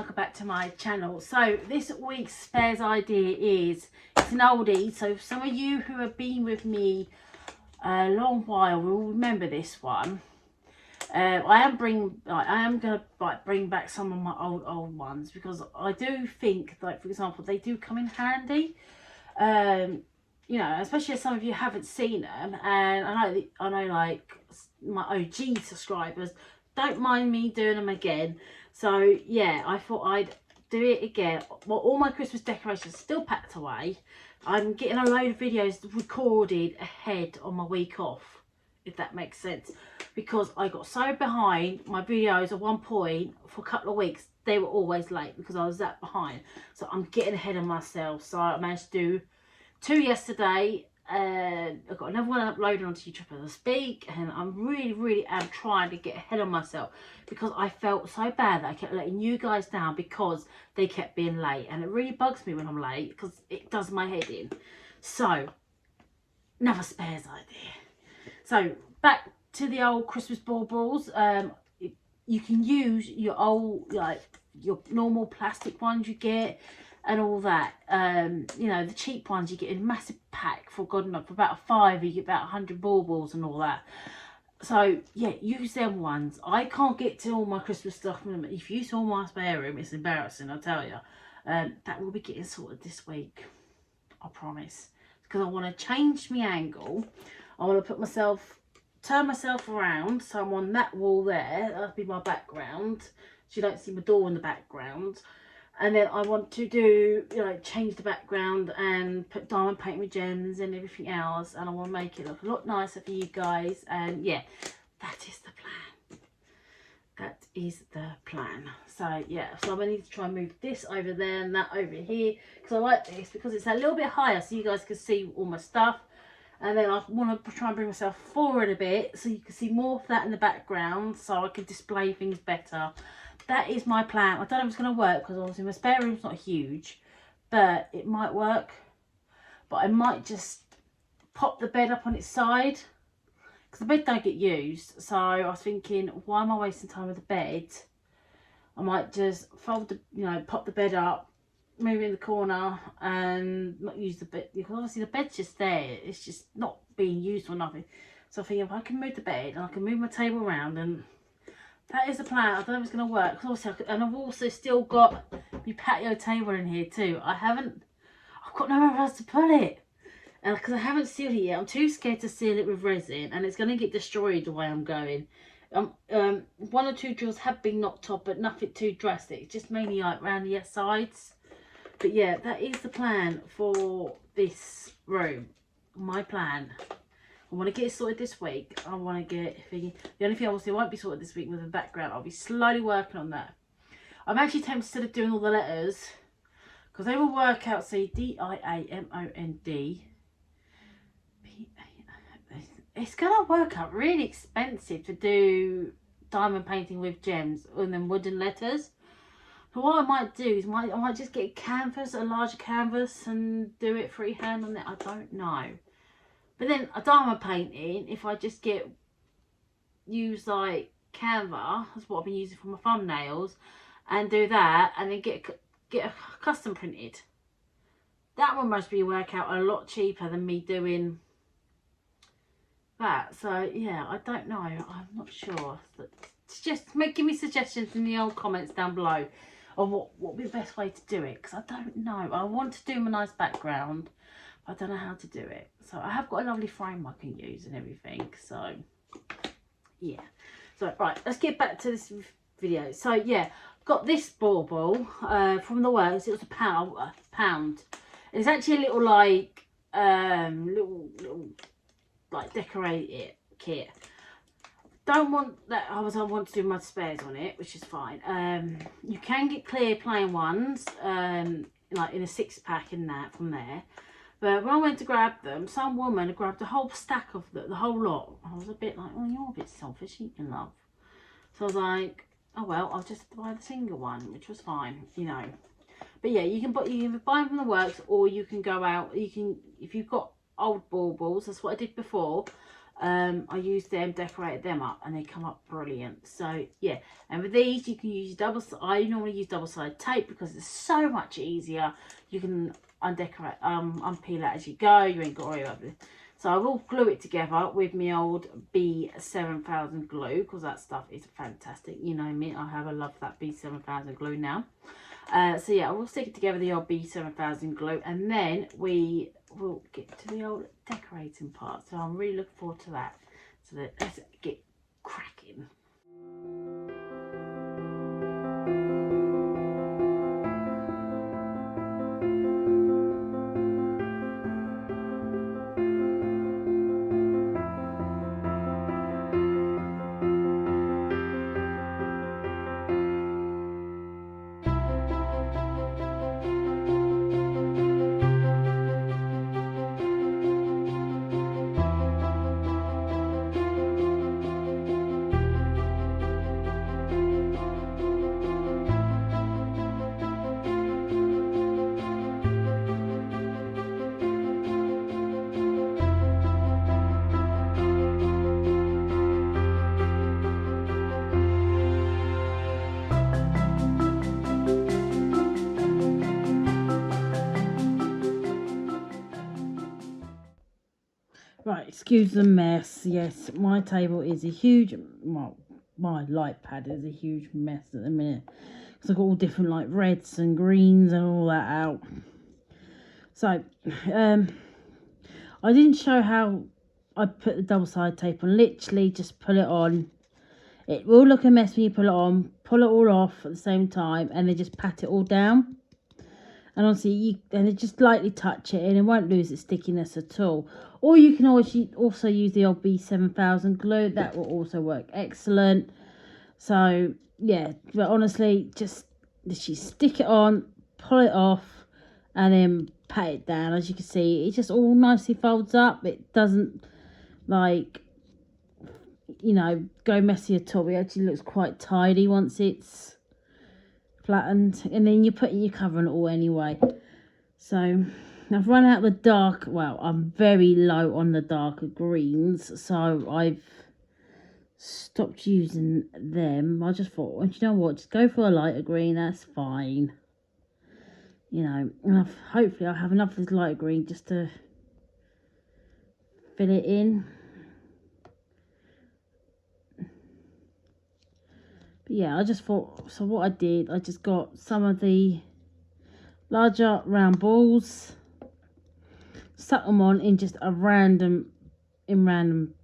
welcome back to my channel. So this week's spares idea is, it's an oldie, so some of you who have been with me a long while will remember this one. I am going to bring back some of my old ones, because I do think, like, for example, they do come in handy. You know, especially as some of you haven't seen them, and I know like my OG subscribers don't mind me doing them again. So yeah, I thought I'd do it again. Well, all my Christmas decorations are still packed away. I'm getting a load of videos recorded ahead on my week off, if that makes sense, because I got so behind. My videos at one point for a couple of weeks, they were always late because I was that behind. So I'm getting ahead of myself. So I managed to do 2 yesterday. I've got another one uploaded onto YouTube as I speak, and I'm really am trying to get ahead of myself, because I felt so bad that I kept letting you guys down because they kept being late, and it really bugs me when I'm late because it does my head in. So another spares idea. So back to the old Christmas baubles. You can use your old, like your normal plastic ones you get and all that. You know, the cheap ones you get in a massive pack for God knows, for about £5 you get about 100 baubles and all that. So yeah, use them ones. I can't get to all my Christmas stuff. If you saw my spare room, it's embarrassing, I'll tell you. That will be getting sorted this week, I promise, because I want to change my angle. I want to turn myself around so I'm on that wall there. That'll be my background, so you don't see my door in the background. And then I want to do, you know, change the background and put diamond paint with gems and everything else, and I want to make it look a lot nicer for you guys. And yeah, that is the plan. That is the plan. So yeah, so I'm going to need to try and move this over there and that over here, because I like this because it's a little bit higher so you guys can see all my stuff. And then I want to try and bring myself forward a bit so you can see more of that in the background, so I can display things better. That is my plan. I don't know if it's going to work, because obviously my spare room's not huge, but it might work. But I might just pop the bed up on its side, because the bed don't get used. So I was thinking, why am I wasting time with the bed? I might just fold the, you know, pop the bed up, move it in the corner and not use the bed, because obviously the bed's just there, it's just not being used or nothing. So I think if I can move the bed and I can move my table around, and that is the plan. I don't know if it's going to work, because obviously and I've also still got my patio table in here too. I've got nowhere else to put it, and because I haven't sealed it yet, I'm too scared to seal it with resin, and it's going to get destroyed the way I'm going. 1 or 2 drills have been knocked off, but nothing too drastic. It's just mainly like around the sides. But yeah, that is the plan for this room. My plan. I want to get it sorted this week. I want to get the only thing obviously won't be sorted this week with the background. I'll be slowly working on that. I'm actually tempted, instead of doing all the letters, because they will work out. See, D-I-A-M-O-N-D. It's gonna work out really expensive to do diamond painting with gems and then wooden letters. So what I might do is I might just get a canvas, a larger canvas, and do it freehand on it. I don't know. But then a diamond painting, if I just use like Canva, that's what I've been using for my thumbnails, and do that, and then get a custom printed. That one must work out a lot cheaper than me doing that. So yeah, I don't know. I'm not sure. Give me suggestions in the old comments down below of what would be the best way to do it, because I don't know. I want to do my nice background, but I don't know how to do it. So I have got a lovely frame I can use and everything. So yeah. So right, let's get back to this video. So yeah, got this bauble from the works. It was a pound. It's actually a little like little like decorate it kit. Don't want that. I want to do my spares on it, which is fine. You can get clear plain ones, like in a 6-pack in that from there. But when I went to grab them, some woman had grabbed a whole stack of the whole lot. I was a bit like, oh, you're a bit selfish, you can love. So I was like, oh well, I'll just buy the single one, which was fine, you know. But yeah, you can buy them from the works, or you can go out. You can, if you've got old baubles, that's what I did before. I used them, decorated them up, and they come up brilliant. So yeah, and with these you can use I normally use double-sided tape because it's so much easier. You can unpeel it as you go. You ain't got to worry about it. So I will glue it together with my old B7000 glue, because that stuff is fantastic. You know me, I have a love that B7000 glue now. So yeah, I will stick it together, the old B7000 glue, and then we will get to the old decorating part. So I'm really looking forward to that. So let's get cracking. Right, excuse the mess. Yes, my table is a huge, well, my light pad is a huge mess at the minute. Because I've got all different like reds and greens and all that out. So, I didn't show how I put the double-sided tape on. Literally just pull it on. It will look a mess when you pull it on. Pull it all off at the same time and then just pat it all down. And honestly, and just lightly touch it and it won't lose its stickiness at all. Or you can also use the old B7000 glue. That will also work excellent. So, yeah. But honestly, just literally stick it on, pull it off, and then pat it down. As you can see, it just all nicely folds up. It doesn't, like, you know, go messy at all. It actually looks quite tidy once it's flattened, and then you're putting your cover on it all anyway. So I've run out the dark, well, I'm very low on the darker greens, so I've stopped using them. I just thought, well, you know what, just go for a lighter green, that's fine, you know. And hopefully I'll have enough of this lighter green just to fill it in. But yeah, I just thought, so what I did, I just got some of the larger round balls, stuck them on in just random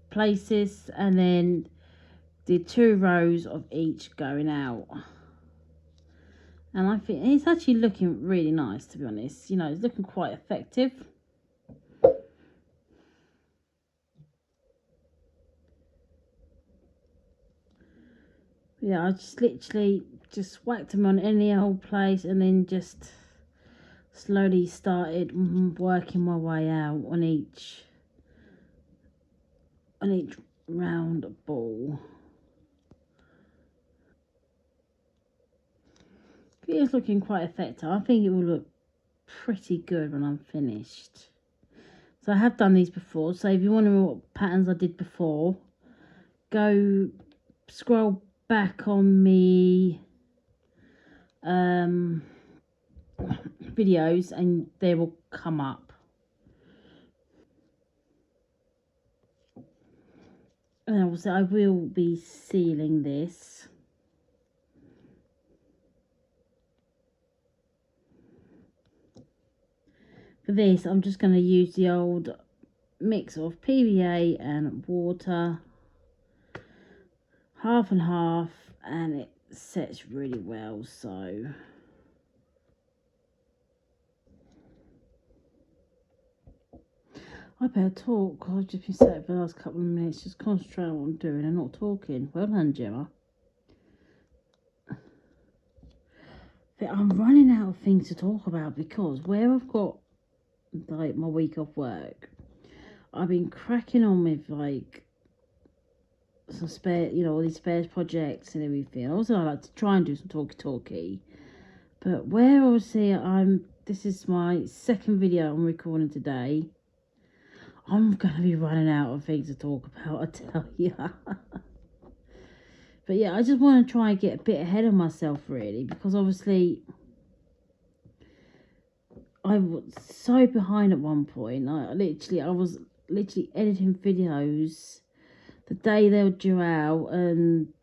places, and then did 2 rows of each going out. And I think it's actually looking really nice, to be honest. You know, it's looking quite effective. Yeah, I just literally just whacked them on any old place and then just slowly started working my way out on each round ball. It is looking quite effective. I think it will look pretty good when I'm finished. So I have done these before. So if you want to know what patterns I did before, go scroll back on me videos and they will come up. And also I will be sealing this. For this, I'm just going to use the old mix of PVA and water, half and half, and it sets really well. So I better talk. I've just been sat for the last couple of minutes just concentrating on what I'm doing and not talking. Well done, Gemma. But I'm running out of things to talk about because where I've got like my week off work, I've been cracking on with like some spare, you know, all these spares projects and everything. Also, I like to try and do some talky, but where obviously this is my second video I'm recording today. I'm going to be running out of things to talk about, I tell you. But yeah, I just want to try and get a bit ahead of myself, really, because obviously I was so behind at one point. I was literally editing videos the day they were due out, and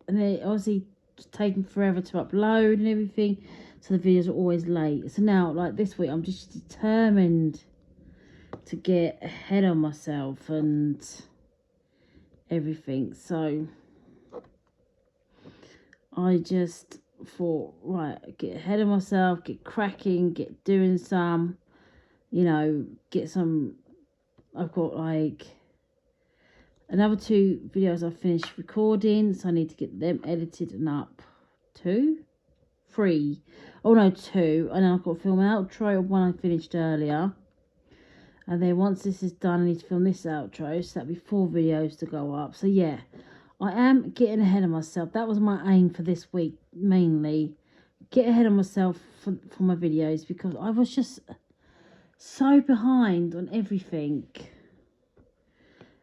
they obviously taking forever to upload and everything, so the videos are always late. So now, like this week, I'm just determined to get ahead of myself and everything. So I just thought, right, get ahead of myself, get cracking, get doing some, get some. I've got like another 2 videos I've finished recording, so I need to get them edited and up. 2? 3. Oh no, 2. And then I've got to film an outro of one I finished earlier. And then once this is done, I need to film this outro, so that'll be 4 videos to go up. So yeah, I am getting ahead of myself. That was my aim for this week, mainly. Get ahead of myself for my videos, because I was just so behind on everything.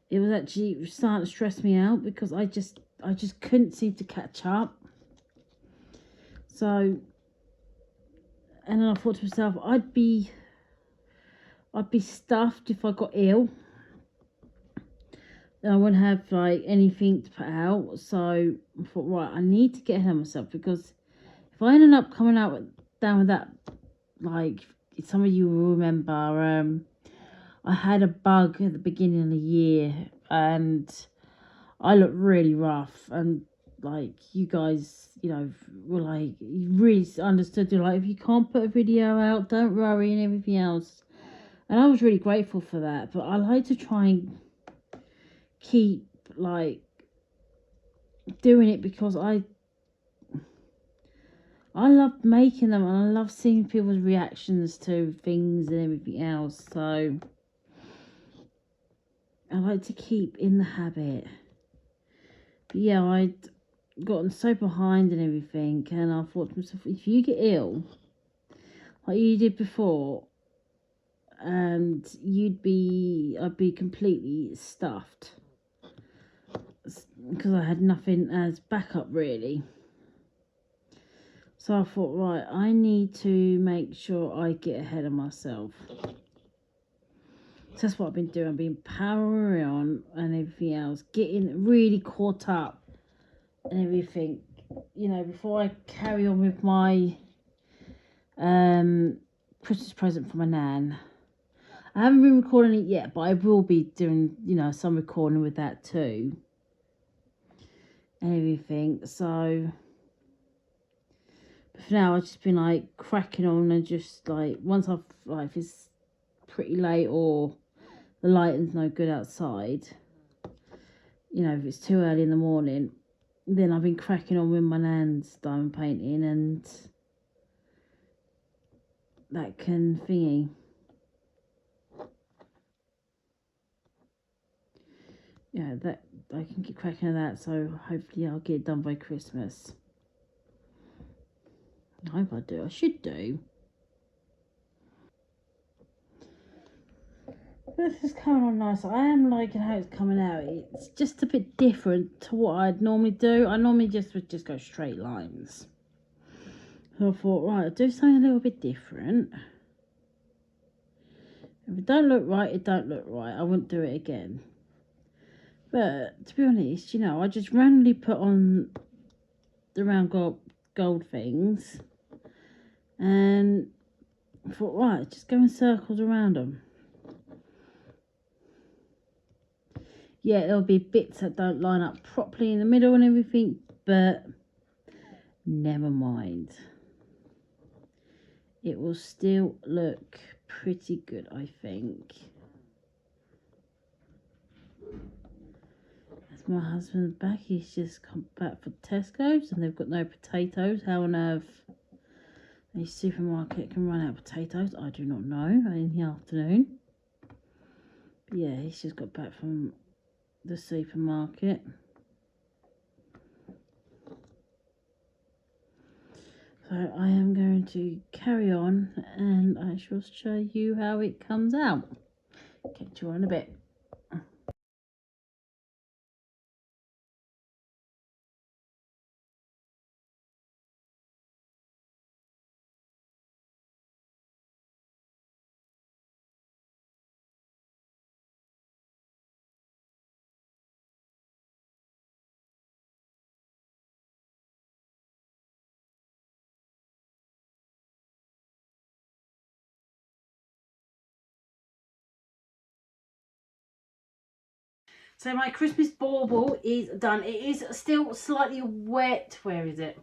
It was actually starting to stress me out, because I just couldn't seem to catch up. So, and then I thought to myself, I'd be stuffed if I got ill. I wouldn't have like anything to put out. So I thought, right, I need to get ahead of myself, because if I ended up coming out down with that, like some of you will remember, I had a bug at the beginning of the year, and I looked really rough, and like you guys, were like, you really understood. You're like, if you can't put a video out, don't worry, and everything else. And I was really grateful for that. But I like to try and keep like doing it, because I love making them, and I love seeing people's reactions to things and everything else. So I like to keep in the habit. But yeah, I'd gotten so behind and everything, and I thought to myself, if you get ill like you did before, and I'd be completely stuffed, because I had nothing as backup, really. So I thought, right, I need to make sure I get ahead of myself. So that's what I've been doing. I've been powering on and everything else, getting really caught up and everything, before I carry on with my Christmas present for my nan. I haven't been recording it yet, but I will be doing, some recording with that too. And everything. So, but for now, I've just been like cracking on, and just like, once I've, like, if it's pretty late or the lighting's no good outside, if it's too early in the morning, then I've been cracking on with my nan's diamond painting, and that can thingy. Yeah, that I can get cracking on that, so hopefully I'll get it done by Christmas. I hope I do. I should do. This is coming on nice. I am liking how it's coming out. It's just a bit different to what I'd normally do. I normally would just go straight lines. So I thought, right, I'll do something a little bit different. If it don't look right, it don't look right. I wouldn't do it again. But to be honest, I just randomly put on the round gold things, and I thought, right, just go in circles around them. Yeah, there'll be bits that don't line up properly in the middle and everything, but never mind. It will still look pretty good, I think. As my husband's back, he's just come back from Tesco's, and they've got no potatoes. How on earth a supermarket can run out of potatoes, I do not know, in the afternoon. But yeah, he's just got back from the supermarket. So I am going to carry on, and I shall show you how it comes out. Catch you all in a bit. So my Christmas bauble is done. It is still slightly wet. Where is it?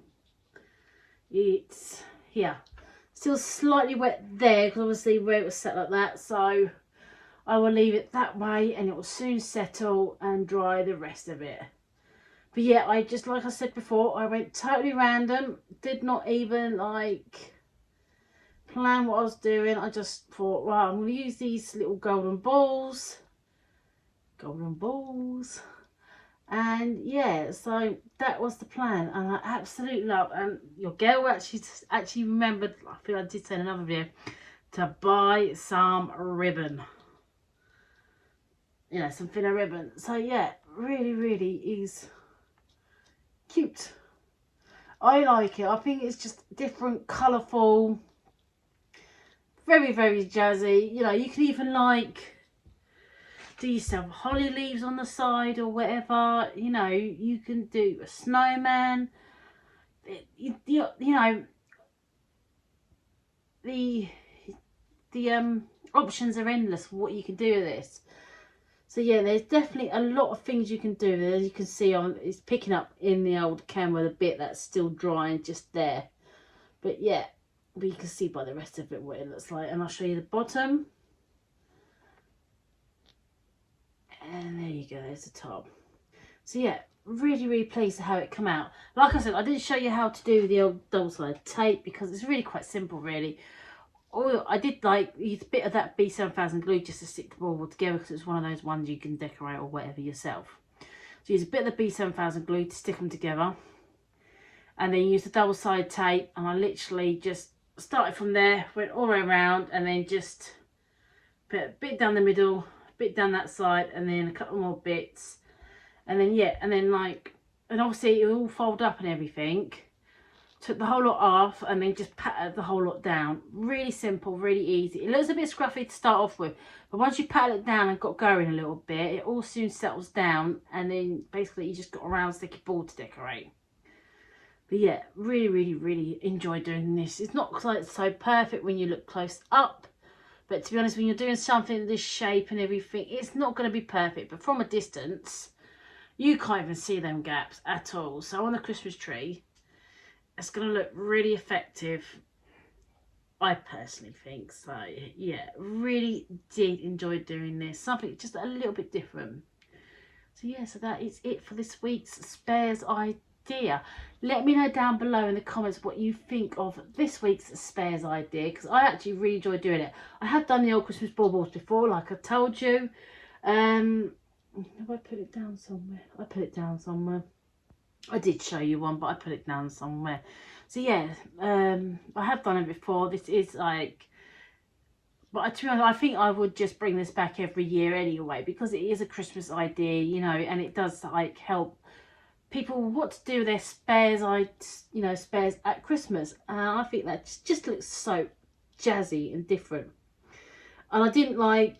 It's here. Still slightly wet there because obviously where it was set like that. So I will leave it that way and it will soon settle and dry the rest of it. But yeah, I just, like I said before, I went totally random. Did not even like plan what I was doing. I just thought, well, I'm going to use these little golden balls. And yeah, so that was the plan, and I absolutely love. And your girl actually remembered, I feel I did say in another video, to buy some ribbon, you know, some thinner ribbon. So yeah, really is cute. I like it. I think it's just different, colourful, very jazzy. You know, you can even like do yourself holly leaves on the side or whatever. You know, you can do a snowman. You know, the options are endless for what you can do with this. So yeah, there's definitely a lot of things you can do. As you can see, it's picking up in the old camera the bit that's still drying just there. But yeah, but you can see by the rest of it what it looks like. And I'll show you the bottom. And there you go, there's the top. So yeah, really pleased with how it come out. Like I said, I didn't show you how to do the old double-sided tape because it's really quite simple, really. Oh, I did like use a bit of that B7000 glue just to stick the bauble together because it's one of those ones you can decorate or whatever yourself. So use a bit of the B7000 glue to stick them together, and then use the double-sided tape. And I literally just started from there, went all the way around, and then just put a bit down the middle, a bit down that side, and then a couple more bits. And then yeah, and then like, and obviously it will all fold up and everything. Took the whole lot off and then just patted the whole lot down. Really simple, really easy. It looks a bit scruffy to start off with, but once you pat it down and got going a little bit, it all soon settles down, and then basically you just got a round sticky ball to decorate. But yeah, really enjoy doing this. It's not quite so perfect when you look close up, but to be honest, when you're doing something this shape and everything, it's not going to be perfect. But from a distance, you can't even see them gaps at all. So on the Christmas tree, it's going to look really effective, I personally think. So yeah, really did enjoy doing this, something just a little bit different. So yeah, so that is it for this week's spares idea. Let me know down below in the comments what you think of this week's spares idea, because I actually really enjoyed doing it. I have done the old Christmas baubles before, like I told you. Have I put it down somewhere? I put it down somewhere. I did show you one, but I put it down somewhere. So yeah, I have done it before. This is like, but to be honest, I think I would just bring this back every year anyway, because it is a Christmas idea, you know, and it does like help people what to do with their spares, spares at Christmas. And I think that just looks so jazzy and different. And I didn't like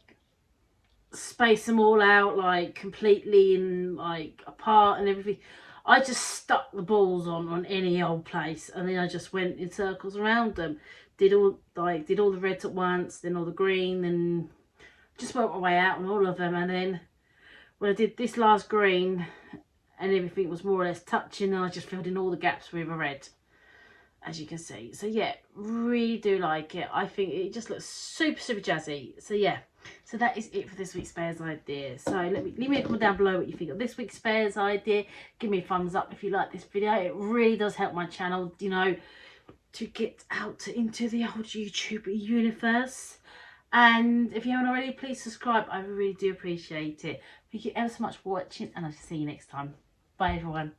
space them all out like completely and like apart and everything. I just stuck the balls on any old place, and then I just went in circles around them. Did all the reds at once, then all the green, and just worked my way out on all of them. And then when I did this last green and everything was more or less touching, and I just filled in all the gaps with a red, as you can see. So yeah, really do like it. I think it just looks super jazzy. So yeah, so that is it for this week's spares idea. So leave me a comment down below what you think of this week's spares idea. Give me a thumbs up if you like this video. It really does help my channel, you know, to get out into the old YouTube universe. And if you haven't already, please subscribe. I really do appreciate it. Thank you ever so much for watching, and I'll see you next time. Bye everyone.